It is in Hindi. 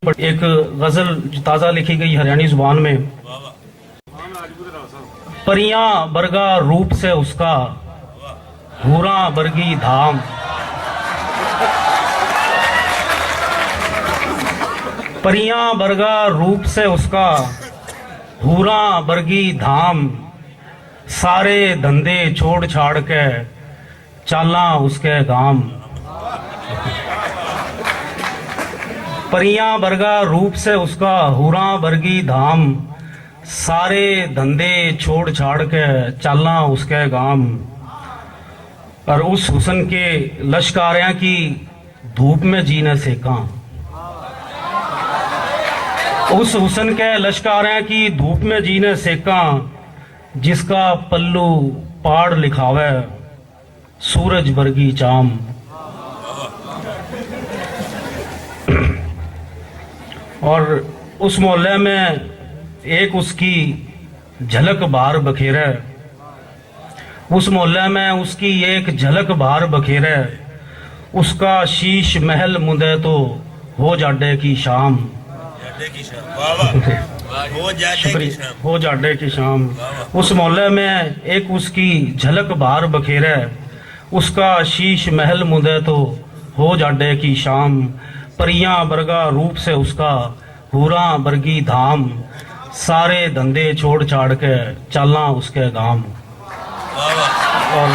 एक गजल ताज़ा लिखी गई हरियाणी जुबान में। परियां बरगा रूप से उसका हूरा बरगी धाम, परियां बरगा रूप से उसका हूरा बरगी धाम, सारे धंधे छोड़ छाड़ के चाला उसके गाम। परियां बरगा रूप से उसका हूरा बरगी धाम, सारे धंधे छोड़ छाड़ के चाला उसके गाम। और उस हुस्न के लश्कारियां की धूप में जीने सेका, उस हुस्न के लश्कारियां की धूप में जीने सेका, जिसका पल्लू पाड़ लिखावे सूरज बरगी चाम। और उस मोहल्ले में एक उसकी झलक बाहर बखेरे, उस मोहल्ले में उसकी एक झलक बाहर बखेरे, उसका शीश महल मुंदे तो हो जाडे की शाम। हो जाडे की शाम। उस मोहल्ले में एक उसकी झलक बाहर बखेरे, उसका शीश महल मुंदे तो हो जाडे की शाम। परियां बरगा रूप से उसका हूरा बरगी धाम, सारे धंधे छोड़ छाड़ के चाला उसके गाम। और